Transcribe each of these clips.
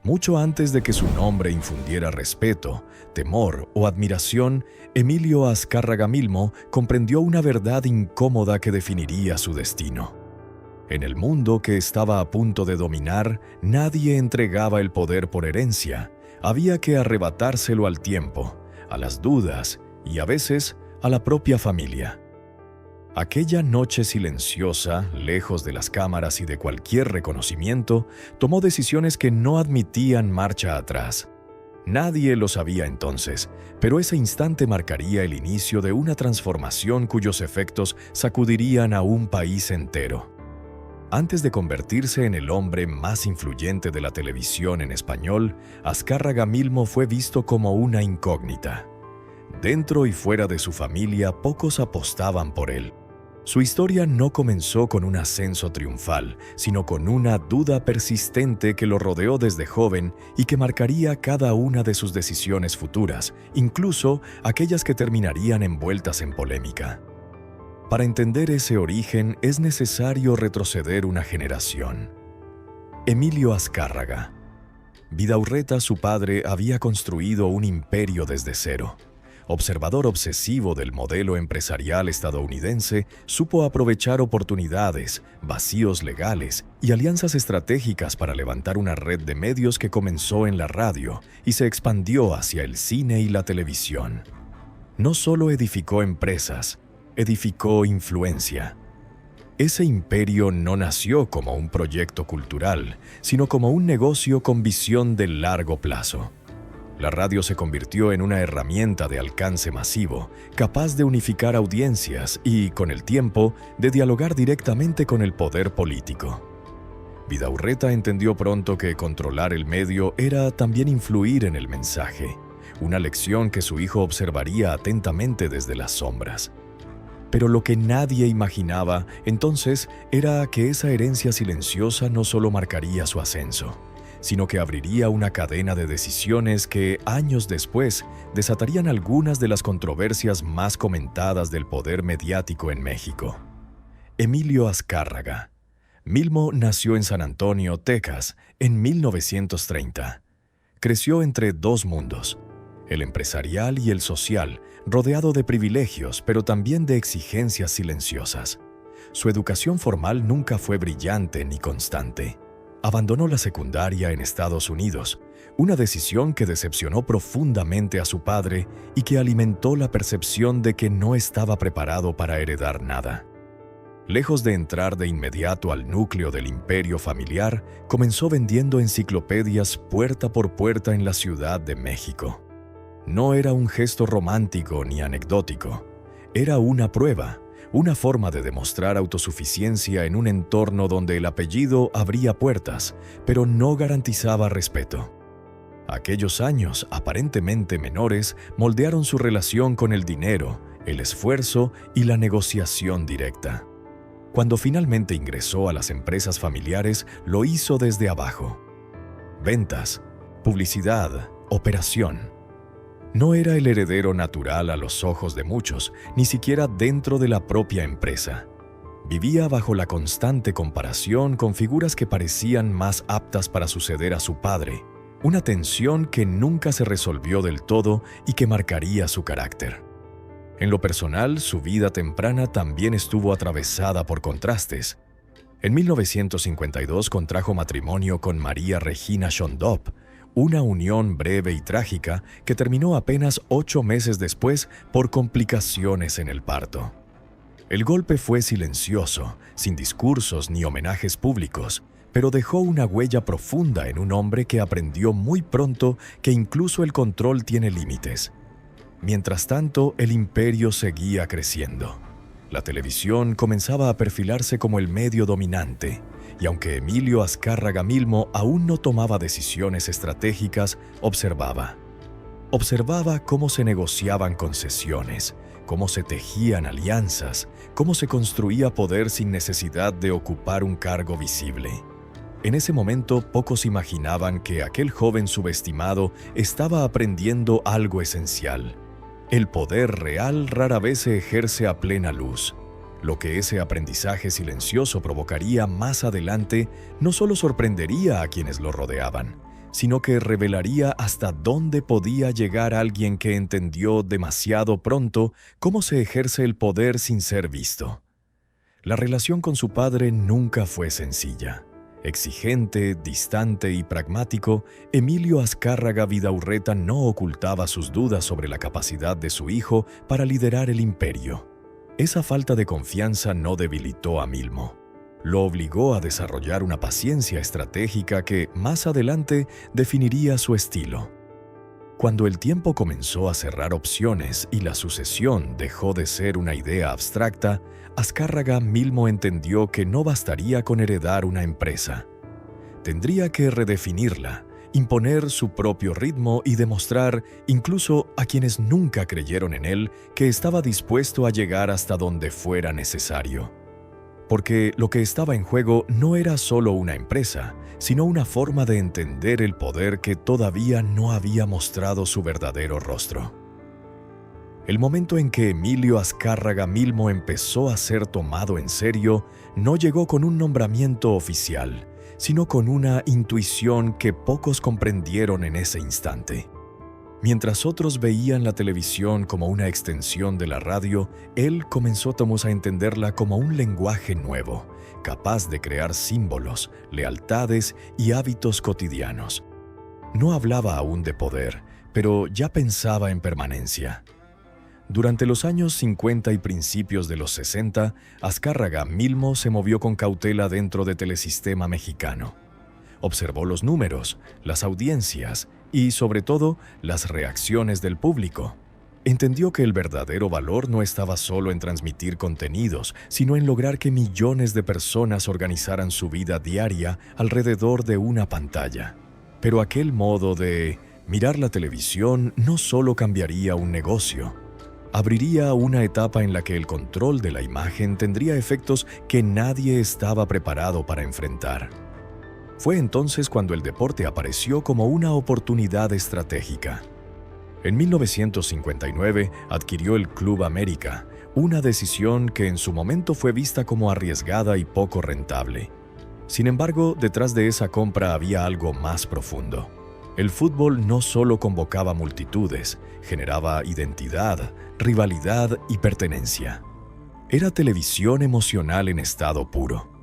Mucho antes de que su nombre infundiera respeto, temor o admiración, Emilio Azcárraga Milmo comprendió una verdad incómoda que definiría su destino. En el mundo que estaba a punto de dominar, nadie entregaba el poder por herencia. Había que arrebatárselo al tiempo, a las dudas y a veces a la propia familia. Aquella noche silenciosa, lejos de las cámaras y de cualquier reconocimiento, tomó decisiones que no admitían marcha atrás. Nadie lo sabía entonces, pero ese instante marcaría el inicio de una transformación cuyos efectos sacudirían a un país entero. Antes de convertirse en el hombre más influyente de la televisión en español, Azcárraga Milmo fue visto como una incógnita. Dentro y fuera de su familia, pocos apostaban por él. Su historia no comenzó con un ascenso triunfal, sino con una duda persistente que lo rodeó desde joven y que marcaría cada una de sus decisiones futuras, incluso aquellas que terminarían envueltas en polémica. Para entender ese origen es necesario retroceder una generación. Emilio Azcárraga. Vidaurreta, su padre, había construido un imperio desde cero. Observador obsesivo del modelo empresarial estadounidense, supo aprovechar oportunidades, vacíos legales y alianzas estratégicas para levantar una red de medios que comenzó en la radio y se expandió hacia el cine y la televisión. No solo edificó empresas, edificó influencia. Ese imperio no nació como un proyecto cultural, sino como un negocio con visión de largo plazo. La radio se convirtió en una herramienta de alcance masivo, capaz de unificar audiencias y, con el tiempo, de dialogar directamente con el poder político. Vidaurreta entendió pronto que controlar el medio era también influir en el mensaje, una lección que su hijo observaría atentamente desde las sombras. Pero lo que nadie imaginaba entonces era que esa herencia silenciosa no solo marcaría su ascenso, sino que abriría una cadena de decisiones que, años después, desatarían algunas de las controversias más comentadas del poder mediático en México. Emilio Azcárraga Milmo nació en San Antonio, Texas, en 1930. Creció entre dos mundos, el empresarial y el social, rodeado de privilegios, pero también de exigencias silenciosas. Su educación formal nunca fue brillante ni constante. Abandonó la secundaria en Estados Unidos, una decisión que decepcionó profundamente a su padre y que alimentó la percepción de que no estaba preparado para heredar nada. Lejos de entrar de inmediato al núcleo del imperio familiar, comenzó vendiendo enciclopedias puerta por puerta en la Ciudad de México. No era un gesto romántico ni anecdótico, era una prueba, una forma de demostrar autosuficiencia en un entorno donde el apellido abría puertas, pero no garantizaba respeto. Aquellos años, aparentemente menores, moldearon su relación con el dinero, el esfuerzo y la negociación directa. Cuando finalmente ingresó a las empresas familiares, lo hizo desde abajo. Ventas, publicidad, operación. No era el heredero natural a los ojos de muchos, ni siquiera dentro de la propia empresa. Vivía bajo la constante comparación con figuras que parecían más aptas para suceder a su padre, una tensión que nunca se resolvió del todo y que marcaría su carácter. En lo personal, su vida temprana también estuvo atravesada por contrastes. En 1952 contrajo matrimonio con María Regina Schondorf, una unión breve y trágica que terminó apenas 8 meses después por complicaciones en el parto. El golpe fue silencioso, sin discursos ni homenajes públicos, pero dejó una huella profunda en un hombre que aprendió muy pronto que incluso el control tiene límites. Mientras tanto, el imperio seguía creciendo. La televisión comenzaba a perfilarse como el medio dominante, y aunque Emilio Azcárraga Milmo aún no tomaba decisiones estratégicas, observaba. Observaba cómo se negociaban concesiones, cómo se tejían alianzas, cómo se construía poder sin necesidad de ocupar un cargo visible. En ese momento, pocos imaginaban que aquel joven subestimado estaba aprendiendo algo esencial. El poder real rara vez se ejerce a plena luz. Lo que ese aprendizaje silencioso provocaría más adelante no solo sorprendería a quienes lo rodeaban, sino que revelaría hasta dónde podía llegar alguien que entendió demasiado pronto cómo se ejerce el poder sin ser visto. La relación con su padre nunca fue sencilla. Exigente, distante y pragmático, Emilio Azcárraga Vidaurreta no ocultaba sus dudas sobre la capacidad de su hijo para liderar el imperio. Esa falta de confianza no debilitó a Milmo. Lo obligó a desarrollar una paciencia estratégica que, más adelante, definiría su estilo. Cuando el tiempo comenzó a cerrar opciones y la sucesión dejó de ser una idea abstracta, Azcárraga Milmo entendió que no bastaría con heredar una empresa. Tendría que redefinirla, imponer su propio ritmo y demostrar, incluso a quienes nunca creyeron en él, que estaba dispuesto a llegar hasta donde fuera necesario. Porque lo que estaba en juego no era solo una empresa, sino una forma de entender el poder que todavía no había mostrado su verdadero rostro. El momento en que Emilio Azcárraga Milmo empezó a ser tomado en serio no llegó con un nombramiento oficial, sino con una intuición que pocos comprendieron en ese instante. Mientras otros veían la televisión como una extensión de la radio, él comenzó a entenderla como un lenguaje nuevo, capaz de crear símbolos, lealtades y hábitos cotidianos. No hablaba aún de poder, pero ya pensaba en permanencia. Durante los años 50 y principios de los 60, Azcárraga Milmo se movió con cautela dentro de Telesistema Mexicano. Observó los números, las audiencias y, sobre todo, las reacciones del público. Entendió que el verdadero valor no estaba solo en transmitir contenidos, sino en lograr que millones de personas organizaran su vida diaria alrededor de una pantalla. Pero aquel modo de mirar la televisión no solo cambiaría un negocio, abriría una etapa en la que el control de la imagen tendría efectos que nadie estaba preparado para enfrentar. Fue entonces cuando el deporte apareció como una oportunidad estratégica. En 1959 adquirió el Club América, una decisión que en su momento fue vista como arriesgada y poco rentable. Sin embargo, detrás de esa compra había algo más profundo. El fútbol no solo convocaba multitudes, generaba identidad, rivalidad y pertenencia. Era televisión emocional en estado puro.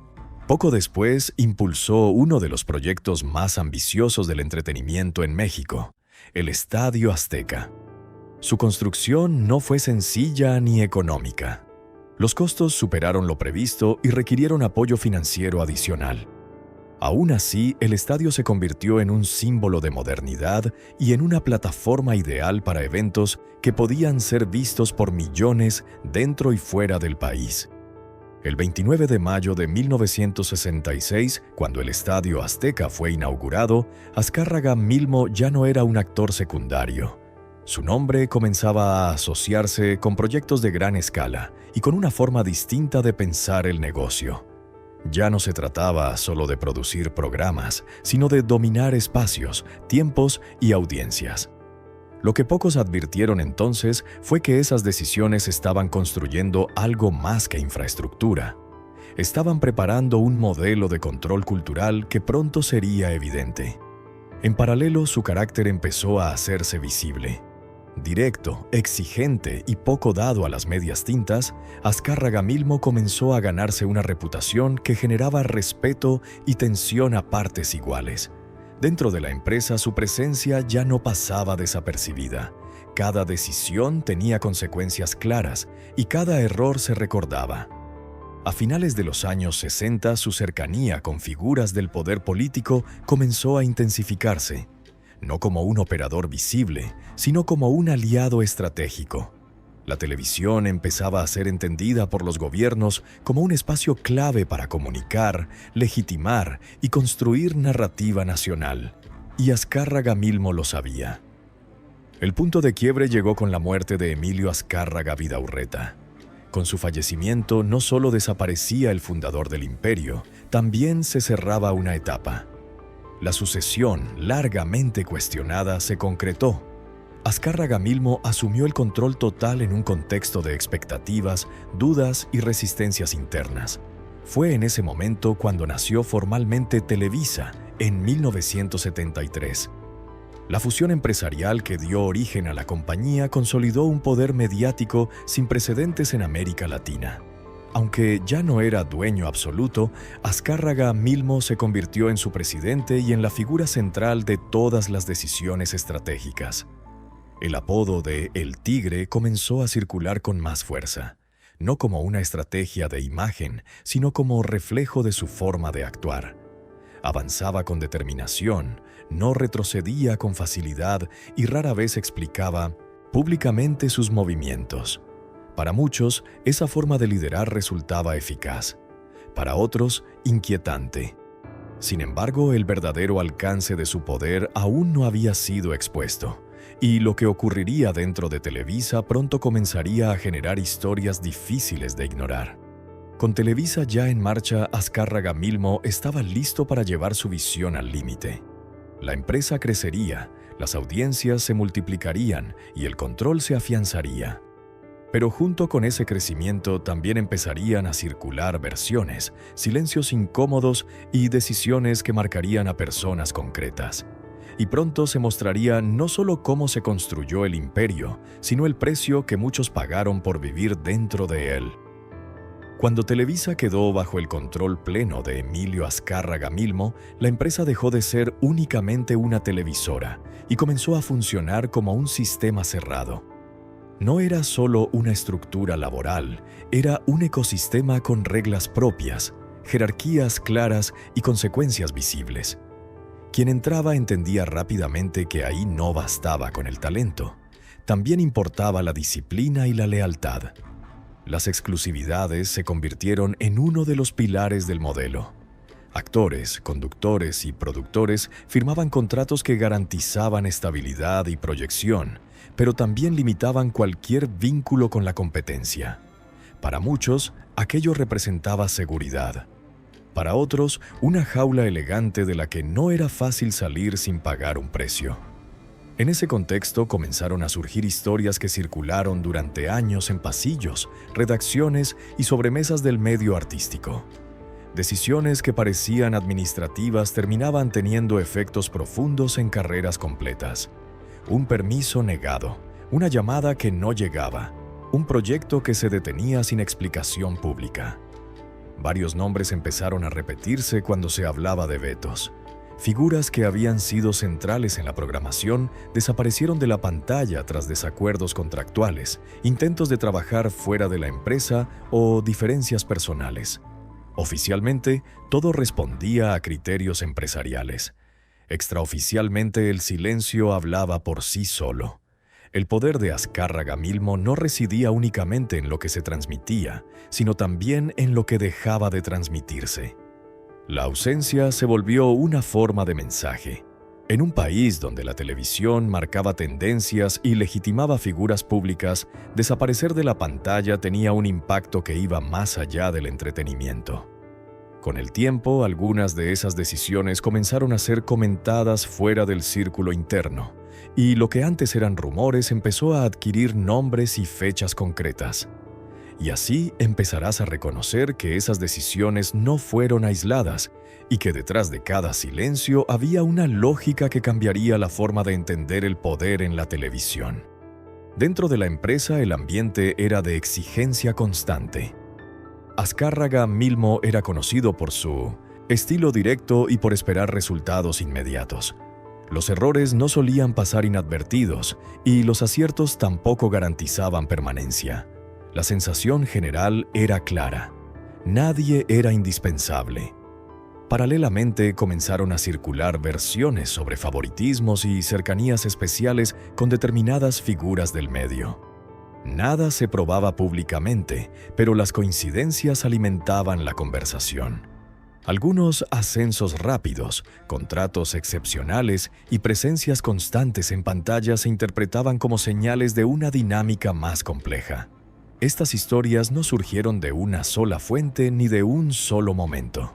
Poco después, impulsó uno de los proyectos más ambiciosos del entretenimiento en México, el Estadio Azteca. Su construcción no fue sencilla ni económica. Los costos superaron lo previsto y requirieron apoyo financiero adicional. Aún así, el estadio se convirtió en un símbolo de modernidad y en una plataforma ideal para eventos que podían ser vistos por millones dentro y fuera del país. El 29 de mayo de 1966, cuando el Estadio Azteca fue inaugurado, Azcárraga Milmo ya no era un actor secundario. Su nombre comenzaba a asociarse con proyectos de gran escala y con una forma distinta de pensar el negocio. Ya no se trataba solo de producir programas, sino de dominar espacios, tiempos y audiencias. Lo que pocos advirtieron entonces fue que esas decisiones estaban construyendo algo más que infraestructura. Estaban preparando un modelo de control cultural que pronto sería evidente. En paralelo, su carácter empezó a hacerse visible. Directo, exigente y poco dado a las medias tintas, Azcárraga Milmo comenzó a ganarse una reputación que generaba respeto y tensión a partes iguales. Dentro de la empresa, su presencia ya no pasaba desapercibida. Cada decisión tenía consecuencias claras y cada error se recordaba. A finales de los años 60, su cercanía con figuras del poder político comenzó a intensificarse. No como un operador visible, sino como un aliado estratégico. La televisión empezaba a ser entendida por los gobiernos como un espacio clave para comunicar, legitimar y construir narrativa nacional. Y Azcárraga Milmo lo sabía. El punto de quiebre llegó con la muerte de Emilio Azcárraga Vidaurreta. Con su fallecimiento no solo desaparecía el fundador del imperio, también se cerraba una etapa. La sucesión, largamente cuestionada, se concretó. Azcárraga Milmo asumió el control total en un contexto de expectativas, dudas y resistencias internas. Fue en ese momento cuando nació formalmente Televisa, en 1973. La fusión empresarial que dio origen a la compañía consolidó un poder mediático sin precedentes en América Latina. Aunque ya no era dueño absoluto, Azcárraga Milmo se convirtió en su presidente y en la figura central de todas las decisiones estratégicas. El apodo de El Tigre comenzó a circular con más fuerza, no como una estrategia de imagen, sino como reflejo de su forma de actuar. Avanzaba con determinación, no retrocedía con facilidad y rara vez explicaba públicamente sus movimientos. Para muchos, esa forma de liderar resultaba eficaz. Para otros, inquietante. Sin embargo, el verdadero alcance de su poder aún no había sido expuesto, y lo que ocurriría dentro de Televisa pronto comenzaría a generar historias difíciles de ignorar. Con Televisa ya en marcha, Azcárraga Milmo estaba listo para llevar su visión al límite. La empresa crecería, las audiencias se multiplicarían y el control se afianzaría. Pero junto con ese crecimiento también empezarían a circular versiones, silencios incómodos y decisiones que marcarían a personas concretas. Y pronto se mostraría no solo cómo se construyó el imperio, sino el precio que muchos pagaron por vivir dentro de él. Cuando Televisa quedó bajo el control pleno de Emilio Azcárraga Milmo, la empresa dejó de ser únicamente una televisora y comenzó a funcionar como un sistema cerrado. No era solo una estructura laboral, era un ecosistema con reglas propias, jerarquías claras y consecuencias visibles. Quien entraba entendía rápidamente que ahí no bastaba con el talento, también importaba la disciplina y la lealtad. Las exclusividades se convirtieron en uno de los pilares del modelo. Actores, conductores y productores firmaban contratos que garantizaban estabilidad y proyección, pero también limitaban cualquier vínculo con la competencia. Para muchos, aquello representaba seguridad. Para otros, una jaula elegante de la que no era fácil salir sin pagar un precio. En ese contexto comenzaron a surgir historias que circularon durante años en pasillos, redacciones y sobremesas del medio artístico. Decisiones que parecían administrativas terminaban teniendo efectos profundos en carreras completas. Un permiso negado, una llamada que no llegaba, un proyecto que se detenía sin explicación pública. Varios nombres empezaron a repetirse cuando se hablaba de vetos. Figuras que habían sido centrales en la programación desaparecieron de la pantalla tras desacuerdos contractuales, intentos de trabajar fuera de la empresa o diferencias personales. Oficialmente, todo respondía a criterios empresariales. Extraoficialmente, el silencio hablaba por sí solo. El poder de Azcárraga Milmo no residía únicamente en lo que se transmitía, sino también en lo que dejaba de transmitirse. La ausencia se volvió una forma de mensaje. En un país donde la televisión marcaba tendencias y legitimaba figuras públicas, desaparecer de la pantalla tenía un impacto que iba más allá del entretenimiento. Con el tiempo, algunas de esas decisiones comenzaron a ser comentadas fuera del círculo interno, y lo que antes eran rumores empezó a adquirir nombres y fechas concretas. Y así empezarás a reconocer que esas decisiones no fueron aisladas y que detrás de cada silencio había una lógica que cambiaría la forma de entender el poder en la televisión. Dentro de la empresa el ambiente era de exigencia constante. Azcárraga Milmo era conocido por su estilo directo y por esperar resultados inmediatos. Los errores no solían pasar inadvertidos y los aciertos tampoco garantizaban permanencia. La sensación general era clara. Nadie era indispensable. Paralelamente comenzaron a circular versiones sobre favoritismos y cercanías especiales con determinadas figuras del medio. Nada se probaba públicamente, pero las coincidencias alimentaban la conversación. Algunos ascensos rápidos, contratos excepcionales y presencias constantes en pantalla se interpretaban como señales de una dinámica más compleja. Estas historias no surgieron de una sola fuente ni de un solo momento.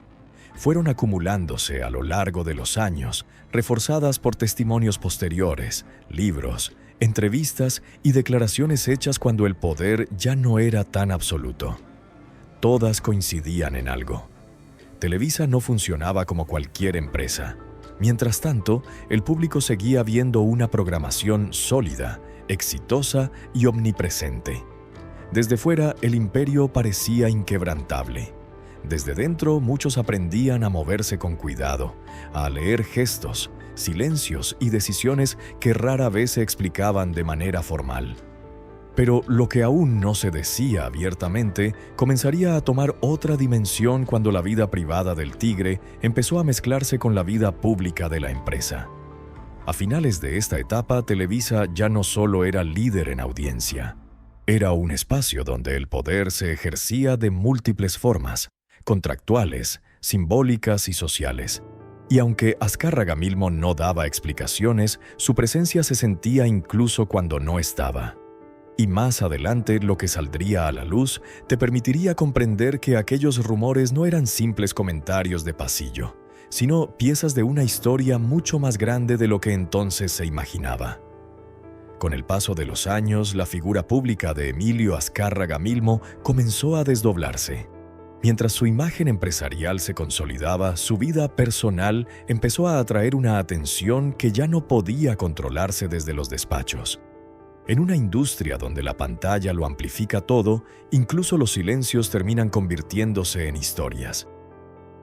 Fueron acumulándose a lo largo de los años, reforzadas por testimonios posteriores, libros, entrevistas y declaraciones hechas cuando el poder ya no era tan absoluto. todas coincidían en algo. Televisa no funcionaba como cualquier empresa. Mientras tanto, el público seguía viendo una programación sólida, exitosa y omnipresente. Desde fuera, el imperio parecía inquebrantable. Desde dentro, muchos aprendían a moverse con cuidado, a leer gestos, silencios y decisiones que rara vez se explicaban de manera formal. Pero lo que aún no se decía abiertamente comenzaría a tomar otra dimensión cuando la vida privada del Tigre empezó a mezclarse con la vida pública de la empresa. A finales de esta etapa, Televisa ya no solo era líder en audiencia. Era un espacio donde el poder se ejercía de múltiples formas, contractuales, simbólicas y sociales. Y aunque Azcárraga Milmo no daba explicaciones, su presencia se sentía incluso cuando no estaba. Y más adelante, lo que saldría a la luz te permitiría comprender que aquellos rumores no eran simples comentarios de pasillo, sino piezas de una historia mucho más grande de lo que entonces se imaginaba. Con el paso de los años, la figura pública de Emilio Azcárraga Milmo comenzó a desdoblarse. Mientras su imagen empresarial se consolidaba, su vida personal empezó a atraer una atención que ya no podía controlarse desde los despachos. En una industria donde la pantalla lo amplifica todo, incluso los silencios terminan convirtiéndose en historias.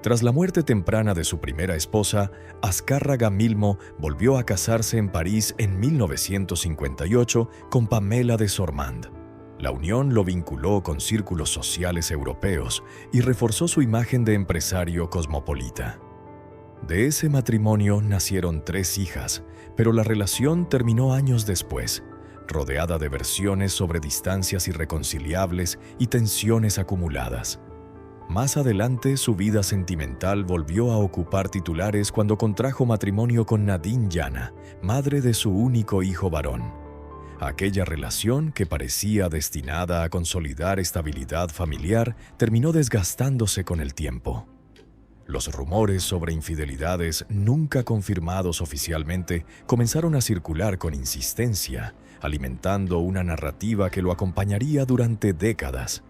Tras la muerte temprana de su primera esposa, Azcárraga Milmo volvió a casarse en París en 1958 con Pamela de Sormand. La unión lo vinculó con círculos sociales europeos y reforzó su imagen de empresario cosmopolita. De ese matrimonio nacieron 3 hijas, pero la relación terminó años después, rodeada de versiones sobre distancias irreconciliables y tensiones acumuladas. Más adelante, su vida sentimental volvió a ocupar titulares cuando contrajo matrimonio con Nadine Llana, madre de su único hijo varón. Aquella relación, que parecía destinada a consolidar estabilidad familiar, terminó desgastándose con el tiempo. Los rumores sobre infidelidades nunca confirmados oficialmente comenzaron a circular con insistencia, alimentando una narrativa que lo acompañaría durante décadas.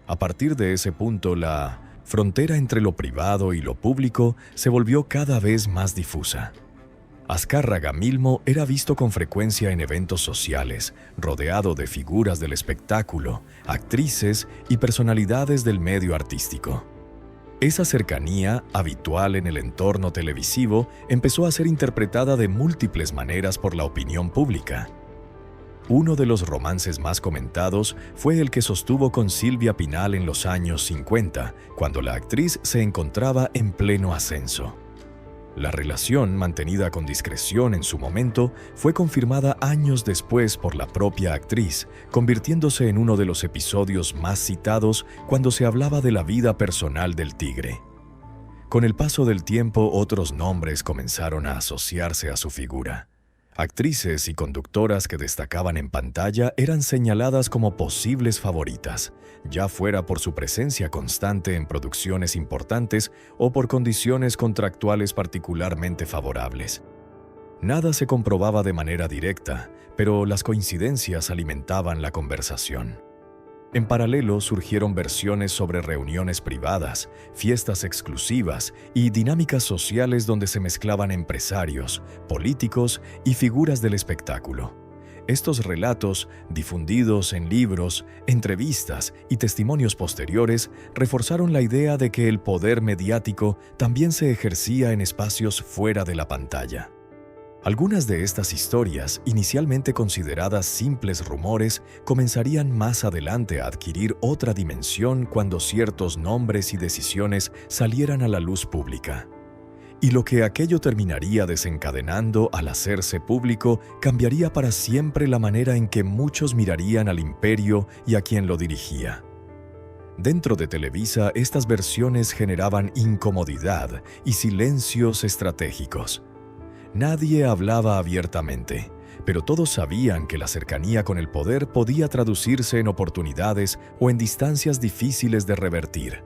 A partir de ese punto, la frontera entre lo privado y lo público se volvió cada vez más difusa. Azcárraga Milmo era visto con frecuencia en eventos sociales, rodeado de figuras del espectáculo, actrices y personalidades del medio artístico. Esa cercanía, habitual en el entorno televisivo, empezó a ser interpretada de múltiples maneras por la opinión pública. Uno de los romances más comentados fue el que sostuvo con Silvia Pinal en los años 50, cuando la actriz se encontraba en pleno ascenso. La relación, mantenida con discreción en su momento, fue confirmada años después por la propia actriz, convirtiéndose en uno de los episodios más citados cuando se hablaba de la vida personal del Tigre. Con el paso del tiempo, otros nombres comenzaron a asociarse a su figura. Actrices y conductoras que destacaban en pantalla eran señaladas como posibles favoritas, ya fuera por su presencia constante en producciones importantes o por condiciones contractuales particularmente favorables. Nada se comprobaba de manera directa, pero las coincidencias alimentaban la conversación. En paralelo surgieron versiones sobre reuniones privadas, fiestas exclusivas y dinámicas sociales donde se mezclaban empresarios, políticos y figuras del espectáculo. Estos relatos, difundidos en libros, entrevistas y testimonios posteriores, reforzaron la idea de que el poder mediático también se ejercía en espacios fuera de la pantalla. Algunas de estas historias, inicialmente consideradas simples rumores, comenzarían más adelante a adquirir otra dimensión cuando ciertos nombres y decisiones salieran a la luz pública. Y lo que aquello terminaría desencadenando al hacerse público cambiaría para siempre la manera en que muchos mirarían al imperio y a quien lo dirigía. Dentro de Televisa, estas versiones generaban incomodidad y silencios estratégicos. Nadie hablaba abiertamente, pero todos sabían que la cercanía con el poder podía traducirse en oportunidades o en distancias difíciles de revertir.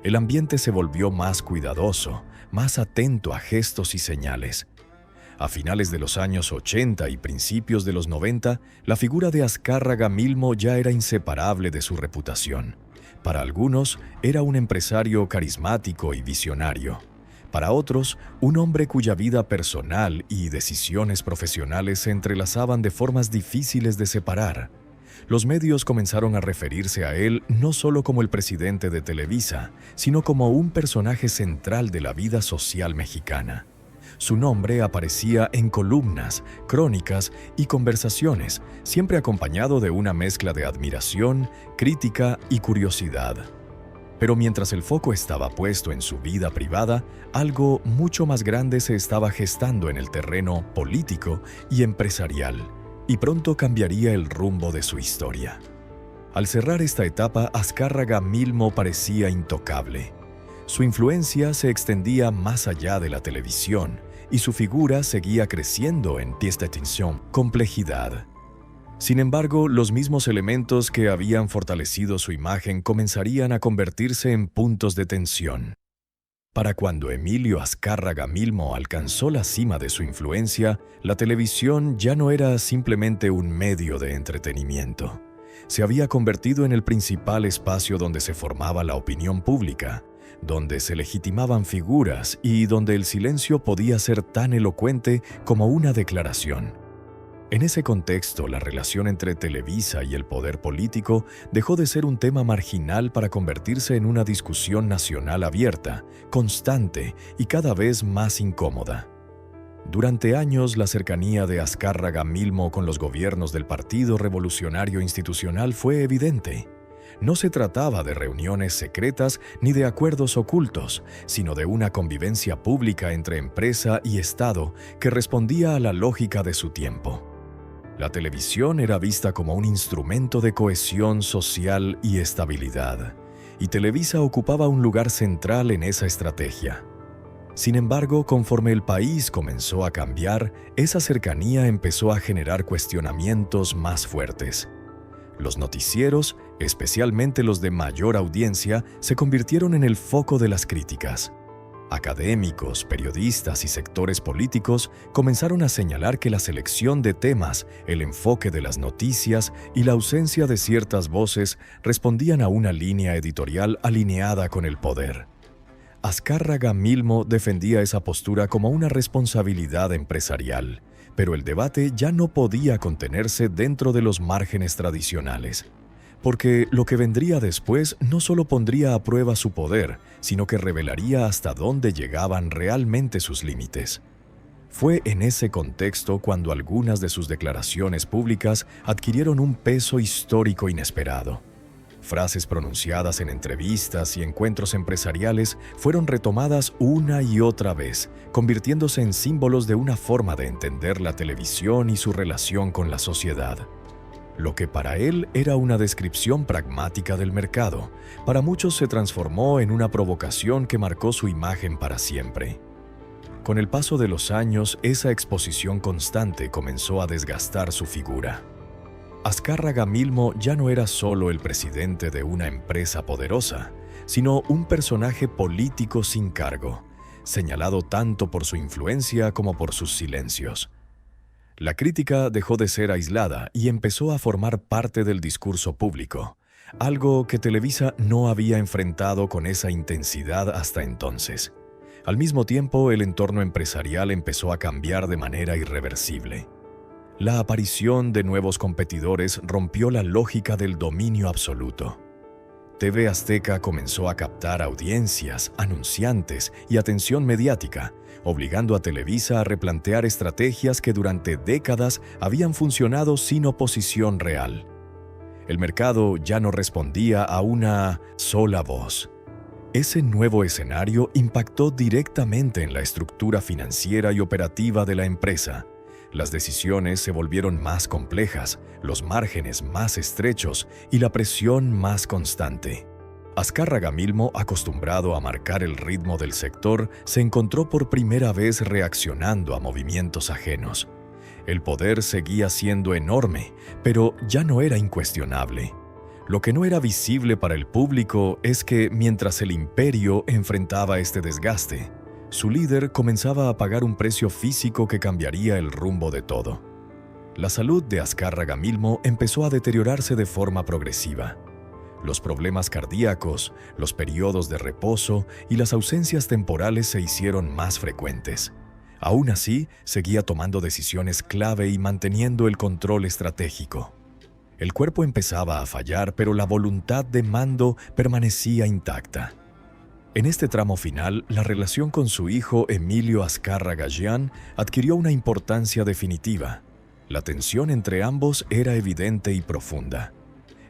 El ambiente se volvió más cuidadoso, más atento a gestos y señales. A finales de los años 80 y principios de los 90, la figura de Azcárraga Milmo ya era inseparable de su reputación. Para algunos, era un empresario carismático y visionario. Para otros, un hombre cuya vida personal y decisiones profesionales se entrelazaban de formas difíciles de separar. Los medios comenzaron a referirse a él no solo como el presidente de Televisa, sino como un personaje central de la vida social mexicana. Su nombre aparecía en columnas, crónicas y conversaciones, siempre acompañado de una mezcla de admiración, crítica y curiosidad. Pero mientras el foco estaba puesto en su vida privada, algo mucho más grande se estaba gestando en el terreno político y empresarial, y pronto cambiaría el rumbo de su historia. Al cerrar esta etapa, Azcárraga Milmo parecía intocable. Su influencia se extendía más allá de la televisión, y su figura seguía creciendo en pièce d'attention, complejidad. Sin embargo, los mismos elementos que habían fortalecido su imagen comenzarían a convertirse en puntos de tensión. Para cuando Emilio Azcárraga Milmo alcanzó la cima de su influencia, la televisión ya no era simplemente un medio de entretenimiento. Se había convertido en el principal espacio donde se formaba la opinión pública, donde se legitimaban figuras y donde el silencio podía ser tan elocuente como una declaración. En ese contexto, la relación entre Televisa y el poder político dejó de ser un tema marginal para convertirse en una discusión nacional abierta, constante y cada vez más incómoda. Durante años, la cercanía de Azcárraga Milmo con los gobiernos del Partido Revolucionario Institucional fue evidente. No se trataba de reuniones secretas ni de acuerdos ocultos, sino de una convivencia pública entre empresa y Estado que respondía a la lógica de su tiempo. La televisión era vista como un instrumento de cohesión social y estabilidad, y Televisa ocupaba un lugar central en esa estrategia. Sin embargo, conforme el país comenzó a cambiar, esa cercanía empezó a generar cuestionamientos más fuertes. Los noticieros, especialmente los de mayor audiencia, se convirtieron en el foco de las críticas. Académicos, periodistas y sectores políticos comenzaron a señalar que la selección de temas, el enfoque de las noticias y la ausencia de ciertas voces respondían a una línea editorial alineada con el poder. Azcárraga Milmo defendía esa postura como una responsabilidad empresarial, pero el debate ya no podía contenerse dentro de los márgenes tradicionales. Porque lo que vendría después no solo pondría a prueba su poder, sino que revelaría hasta dónde llegaban realmente sus límites. Fue en ese contexto cuando algunas de sus declaraciones públicas adquirieron un peso histórico inesperado. Frases pronunciadas en entrevistas y encuentros empresariales fueron retomadas una y otra vez, convirtiéndose en símbolos de una forma de entender la televisión y su relación con la sociedad. Lo que para él era una descripción pragmática del mercado, para muchos se transformó en una provocación que marcó su imagen para siempre. Con el paso de los años, esa exposición constante comenzó a desgastar su figura. Azcárraga Milmo ya no era solo el presidente de una empresa poderosa, sino un personaje político sin cargo, señalado tanto por su influencia como por sus silencios. La crítica dejó de ser aislada y empezó a formar parte del discurso público, algo que Televisa no había enfrentado con esa intensidad hasta entonces. Al mismo tiempo, el entorno empresarial empezó a cambiar de manera irreversible. La aparición de nuevos competidores rompió la lógica del dominio absoluto. TV Azteca comenzó a captar audiencias, anunciantes y atención mediática, obligando a Televisa a replantear estrategias que durante décadas habían funcionado sin oposición real. El mercado ya no respondía a una sola voz. Ese nuevo escenario impactó directamente en la estructura financiera y operativa de la empresa. Las decisiones se volvieron más complejas, los márgenes más estrechos y la presión más constante. Azcárraga Milmo, acostumbrado a marcar el ritmo del sector, se encontró por primera vez reaccionando a movimientos ajenos. El poder seguía siendo enorme, pero ya no era incuestionable. Lo que no era visible para el público es que, mientras el imperio enfrentaba este desgaste, su líder comenzaba a pagar un precio físico que cambiaría el rumbo de todo. La salud de Azcárraga Milmo empezó a deteriorarse de forma progresiva. Los problemas cardíacos, los periodos de reposo y las ausencias temporales se hicieron más frecuentes. Aún así, seguía tomando decisiones clave y manteniendo el control estratégico. El cuerpo empezaba a fallar, pero la voluntad de mando permanecía intacta. En este tramo final, la relación con su hijo Emilio Azcárraga Jian adquirió una importancia definitiva. La tensión entre ambos era evidente y profunda.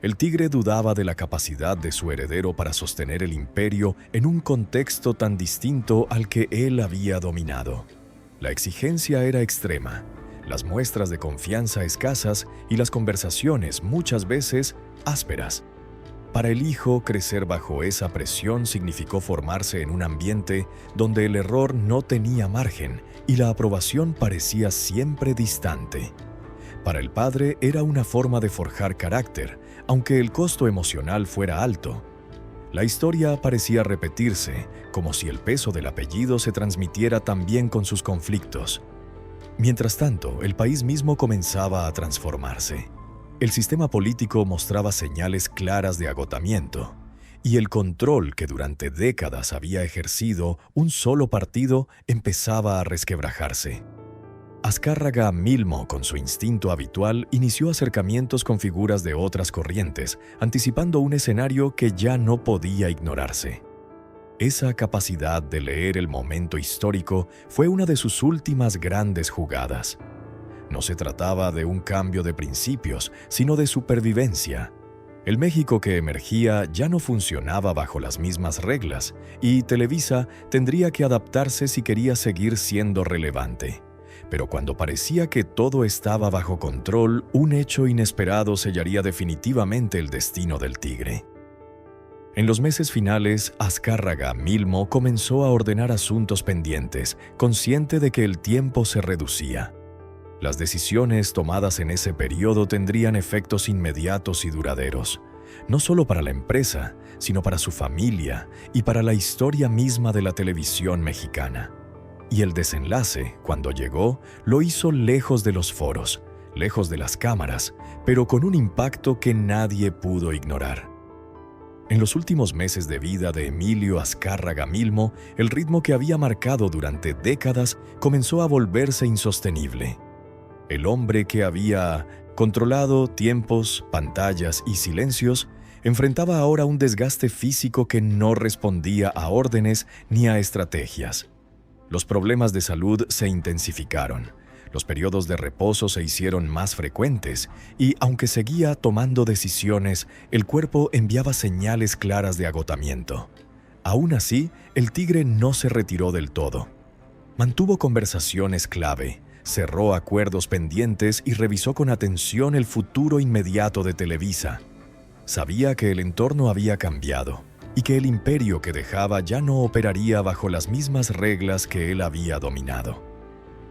El tigre dudaba de la capacidad de su heredero para sostener el imperio en un contexto tan distinto al que él había dominado. La exigencia era extrema, las muestras de confianza escasas y las conversaciones muchas veces ásperas. Para el hijo, crecer bajo esa presión significó formarse en un ambiente donde el error no tenía margen y la aprobación parecía siempre distante. Para el padre era una forma de forjar carácter, aunque el costo emocional fuera alto. La historia parecía repetirse, como si el peso del apellido se transmitiera también con sus conflictos. Mientras tanto, el país mismo comenzaba a transformarse. El sistema político mostraba señales claras de agotamiento, y el control que durante décadas había ejercido un solo partido empezaba a resquebrajarse. Azcárraga Milmo, con su instinto habitual, inició acercamientos con figuras de otras corrientes, anticipando un escenario que ya no podía ignorarse. Esa capacidad de leer el momento histórico fue una de sus últimas grandes jugadas. No se trataba de un cambio de principios, sino de supervivencia. El México que emergía ya no funcionaba bajo las mismas reglas, y Televisa tendría que adaptarse si quería seguir siendo relevante. Pero cuando parecía que todo estaba bajo control, un hecho inesperado sellaría definitivamente el destino del tigre. En los meses finales, Azcárraga Milmo comenzó a ordenar asuntos pendientes, consciente de que el tiempo se reducía. Las decisiones tomadas en ese periodo tendrían efectos inmediatos y duraderos, no solo para la empresa, sino para su familia y para la historia misma de la televisión mexicana. Y el desenlace, cuando llegó, lo hizo lejos de los foros, lejos de las cámaras, pero con un impacto que nadie pudo ignorar. En los últimos meses de vida de Emilio Azcárraga Milmo, el ritmo que había marcado durante décadas comenzó a volverse insostenible. El hombre que había controlado tiempos, pantallas y silencios, enfrentaba ahora un desgaste físico que no respondía a órdenes ni a estrategias. Los problemas de salud se intensificaron, los periodos de reposo se hicieron más frecuentes y, aunque seguía tomando decisiones, el cuerpo enviaba señales claras de agotamiento. Aún así, el tigre no se retiró del todo. Mantuvo conversaciones clave, cerró acuerdos pendientes y revisó con atención el futuro inmediato de Televisa. Sabía que el entorno había cambiado y que el imperio que dejaba ya no operaría bajo las mismas reglas que él había dominado.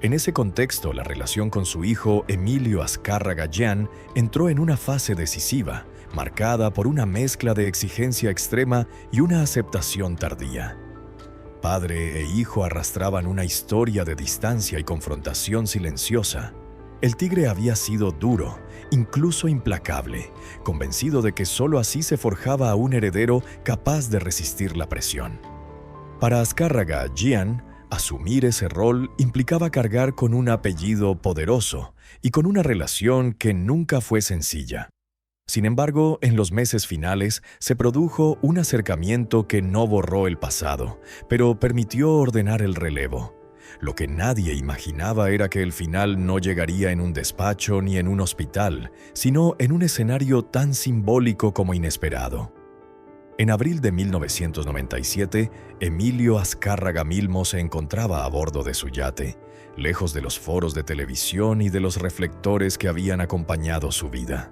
En ese contexto, la relación con su hijo Emilio Azcárraga Jian entró en una fase decisiva, marcada por una mezcla de exigencia extrema y una aceptación tardía. Padre e hijo arrastraban una historia de distancia y confrontación silenciosa. El tigre había sido duro, incluso implacable, convencido de que solo así se forjaba a un heredero capaz de resistir la presión. Para Azcárraga Jian, asumir ese rol implicaba cargar con un apellido poderoso y con una relación que nunca fue sencilla. Sin embargo, en los meses finales se produjo un acercamiento que no borró el pasado, pero permitió ordenar el relevo. Lo que nadie imaginaba era que el final no llegaría en un despacho ni en un hospital, sino en un escenario tan simbólico como inesperado. En abril de 1997, Emilio Azcárraga Milmo se encontraba a bordo de su yate, lejos de los foros de televisión y de los reflectores que habían acompañado su vida.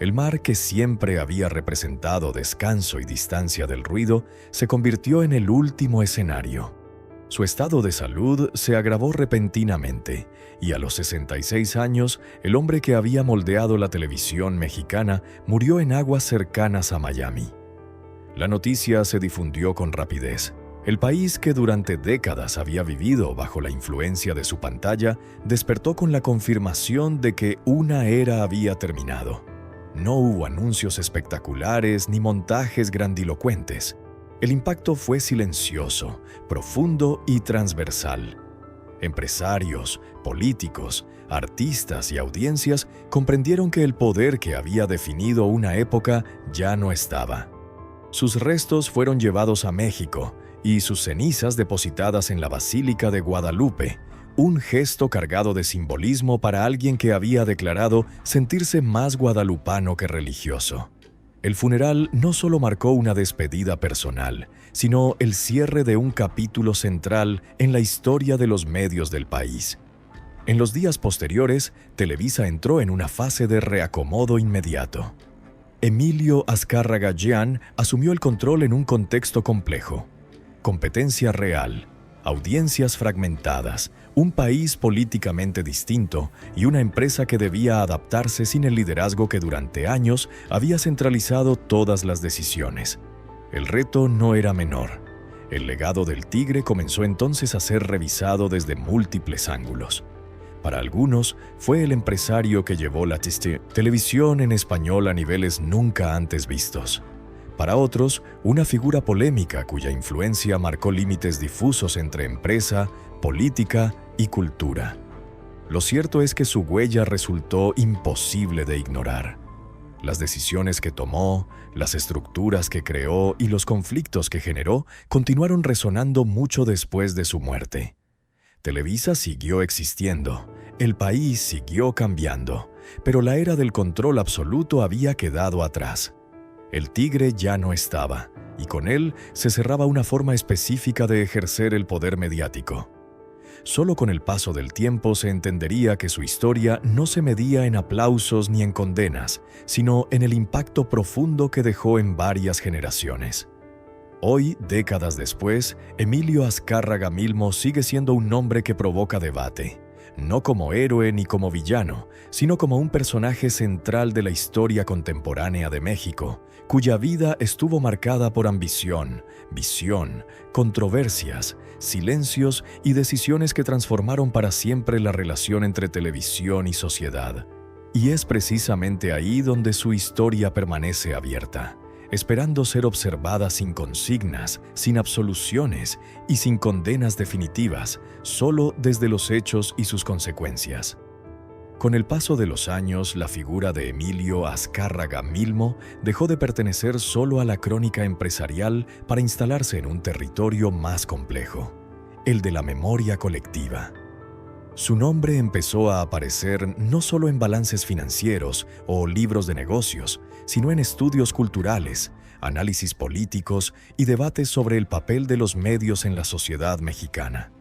El mar, que siempre había representado descanso y distancia del ruido, se convirtió en el último escenario. Su estado de salud se agravó repentinamente, y a los 66 años, el hombre que había moldeado la televisión mexicana murió en aguas cercanas a Miami. La noticia se difundió con rapidez. El país, que durante décadas había vivido bajo la influencia de su pantalla, despertó con la confirmación de que una era había terminado. No hubo anuncios espectaculares ni montajes grandilocuentes. El impacto fue silencioso, profundo y transversal. Empresarios, políticos, artistas y audiencias comprendieron que el poder que había definido una época ya no estaba. Sus restos fueron llevados a México y sus cenizas depositadas en la Basílica de Guadalupe, un gesto cargado de simbolismo para alguien que había declarado sentirse más guadalupano que religioso. El funeral no solo marcó una despedida personal, sino el cierre de un capítulo central en la historia de los medios del país. En los días posteriores, Televisa entró en una fase de reacomodo inmediato. Emilio Azcárraga Lleán asumió el control en un contexto complejo. Competencia real, audiencias fragmentadas, un país políticamente distinto y una empresa que debía adaptarse sin el liderazgo que durante años había centralizado todas las decisiones. El reto no era menor. El legado del Tigre comenzó entonces a ser revisado desde múltiples ángulos. Para algunos, fue el empresario que llevó la televisión en español a niveles nunca antes vistos. Para otros, una figura polémica cuya influencia marcó límites difusos entre empresa, política y cultura. Lo cierto es que su huella resultó imposible de ignorar. Las decisiones que tomó, las estructuras que creó y los conflictos que generó continuaron resonando mucho después de su muerte. Televisa siguió existiendo, el país siguió cambiando, pero la era del control absoluto había quedado atrás. El Tigre ya no estaba, y con él se cerraba una forma específica de ejercer el poder mediático. Solo con el paso del tiempo se entendería que su historia no se medía en aplausos ni en condenas, sino en el impacto profundo que dejó en varias generaciones. Hoy, décadas después, Emilio Azcárraga Milmo sigue siendo un nombre que provoca debate, no como héroe ni como villano, sino como un personaje central de la historia contemporánea de México, cuya vida estuvo marcada por ambición, visión, controversias, silencios y decisiones que transformaron para siempre la relación entre televisión y sociedad. Y es precisamente ahí donde su historia permanece abierta, esperando ser observada sin consignas, sin absoluciones y sin condenas definitivas, solo desde los hechos y sus consecuencias. Con el paso de los años, la figura de Emilio Azcárraga Milmo dejó de pertenecer solo a la crónica empresarial para instalarse en un territorio más complejo, el de la memoria colectiva. Su nombre empezó a aparecer no solo en balances financieros o libros de negocios, sino en estudios culturales, análisis políticos y debates sobre el papel de los medios en la sociedad mexicana.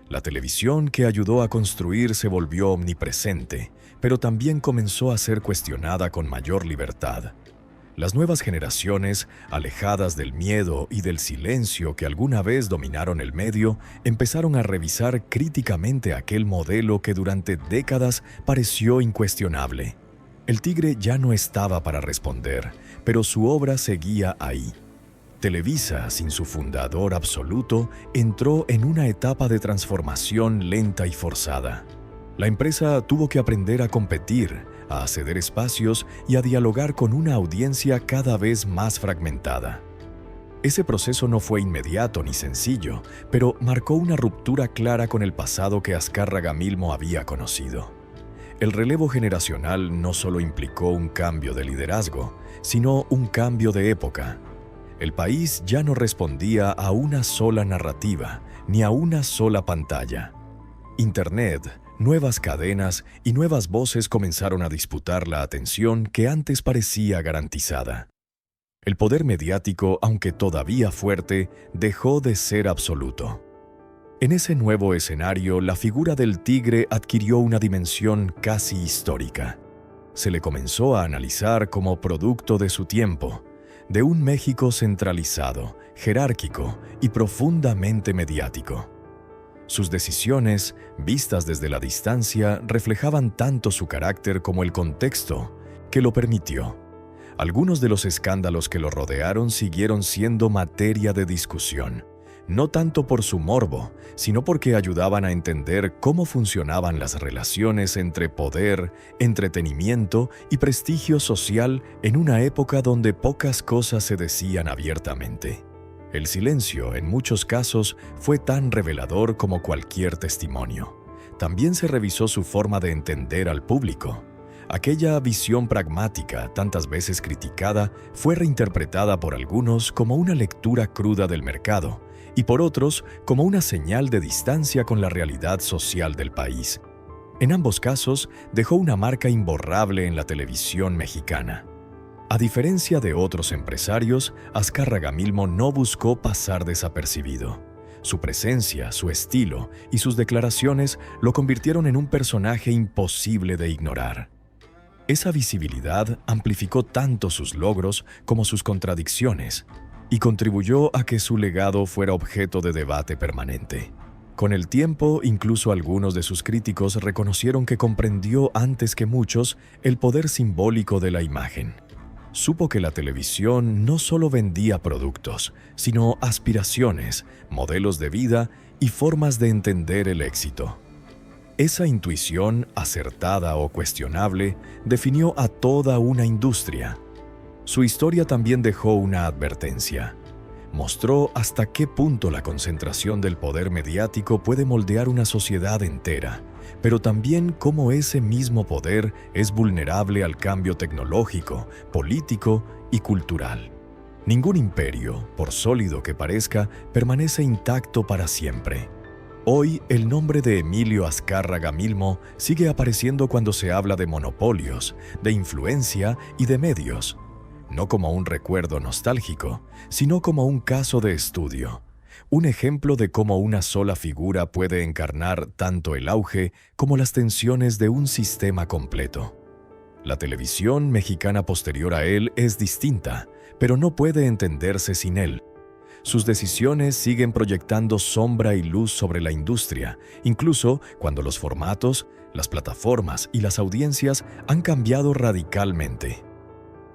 La televisión que ayudó a construir se volvió omnipresente, pero también comenzó a ser cuestionada con mayor libertad. Las nuevas generaciones, alejadas del miedo y del silencio que alguna vez dominaron el medio, empezaron a revisar críticamente aquel modelo que durante décadas pareció incuestionable. El Tigre ya no estaba para responder, pero su obra seguía ahí. Televisa, sin su fundador absoluto, entró en una etapa de transformación lenta y forzada. La empresa tuvo que aprender a competir, a ceder espacios y a dialogar con una audiencia cada vez más fragmentada. Ese proceso no fue inmediato ni sencillo, pero marcó una ruptura clara con el pasado que Azcárraga Milmo había conocido. El relevo generacional no solo implicó un cambio de liderazgo, sino un cambio de época. El país ya no respondía a una sola narrativa, ni a una sola pantalla. Internet, nuevas cadenas y nuevas voces comenzaron a disputar la atención que antes parecía garantizada. El poder mediático, aunque todavía fuerte, dejó de ser absoluto. En ese nuevo escenario, la figura del Tigre adquirió una dimensión casi histórica. Se le comenzó a analizar como producto de su tiempo, de un México centralizado, jerárquico y profundamente mediático. Sus decisiones, vistas desde la distancia, reflejaban tanto su carácter como el contexto que lo permitió. Algunos de los escándalos que lo rodearon siguieron siendo materia de discusión, no tanto por su morbo, sino porque ayudaban a entender cómo funcionaban las relaciones entre poder, entretenimiento y prestigio social en una época donde pocas cosas se decían abiertamente. El silencio, en muchos casos, fue tan revelador como cualquier testimonio. También se revisó su forma de entender al público. Aquella visión pragmática, tantas veces criticada, fue reinterpretada por algunos como una lectura cruda del mercado y por otros como una señal de distancia con la realidad social del país. En ambos casos, dejó una marca imborrable en la televisión mexicana. A diferencia de otros empresarios, Azcárraga Milmo no buscó pasar desapercibido. Su presencia, su estilo y sus declaraciones lo convirtieron en un personaje imposible de ignorar. Esa visibilidad amplificó tanto sus logros como sus contradicciones y contribuyó a que su legado fuera objeto de debate permanente. Con el tiempo, incluso algunos de sus críticos reconocieron que comprendió antes que muchos el poder simbólico de la imagen. Supo que la televisión no solo vendía productos, sino aspiraciones, modelos de vida y formas de entender el éxito. Esa intuición, acertada o cuestionable, definió a toda una industria. Su historia también dejó una advertencia. Mostró hasta qué punto la concentración del poder mediático puede moldear una sociedad entera, pero también cómo ese mismo poder es vulnerable al cambio tecnológico, político y cultural. Ningún imperio, por sólido que parezca, permanece intacto para siempre. Hoy, el nombre de Emilio Azcárraga Milmo sigue apareciendo cuando se habla de monopolios, de influencia y de medios, no como un recuerdo nostálgico, sino como un caso de estudio, un ejemplo de cómo una sola figura puede encarnar tanto el auge como las tensiones de un sistema completo. La televisión mexicana posterior a él es distinta, pero no puede entenderse sin él. Sus decisiones siguen proyectando sombra y luz sobre la industria, incluso cuando los formatos, las plataformas y las audiencias han cambiado radicalmente.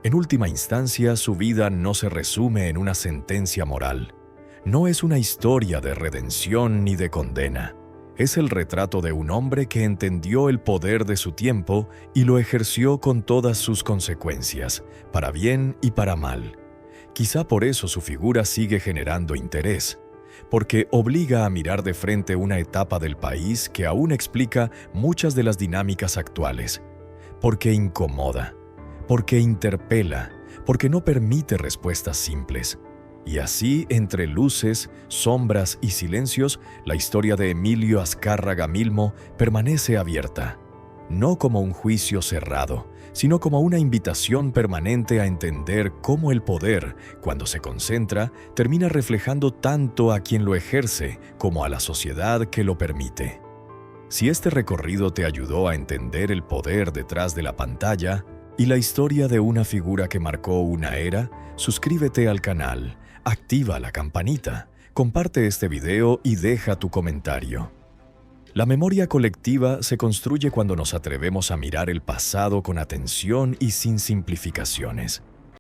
En última instancia, su vida no se resume en una sentencia moral. No es una historia de redención ni de condena. Es el retrato de un hombre que entendió el poder de su tiempo y lo ejerció con todas sus consecuencias, para bien y para mal. Quizá por eso su figura sigue generando interés, porque obliga a mirar de frente una etapa del país que aún explica muchas de las dinámicas actuales, porque incomoda, porque interpela, porque no permite respuestas simples. Y así, entre luces, sombras y silencios, la historia de Emilio Azcárraga Milmo permanece abierta, no como un juicio cerrado, sino como una invitación permanente a entender cómo el poder, cuando se concentra, termina reflejando tanto a quien lo ejerce como a la sociedad que lo permite. Si este recorrido te ayudó a entender el poder detrás de la pantalla y la historia de una figura que marcó una era, suscríbete al canal, activa la campanita, comparte este video y deja tu comentario. La memoria colectiva se construye cuando nos atrevemos a mirar el pasado con atención y sin simplificaciones.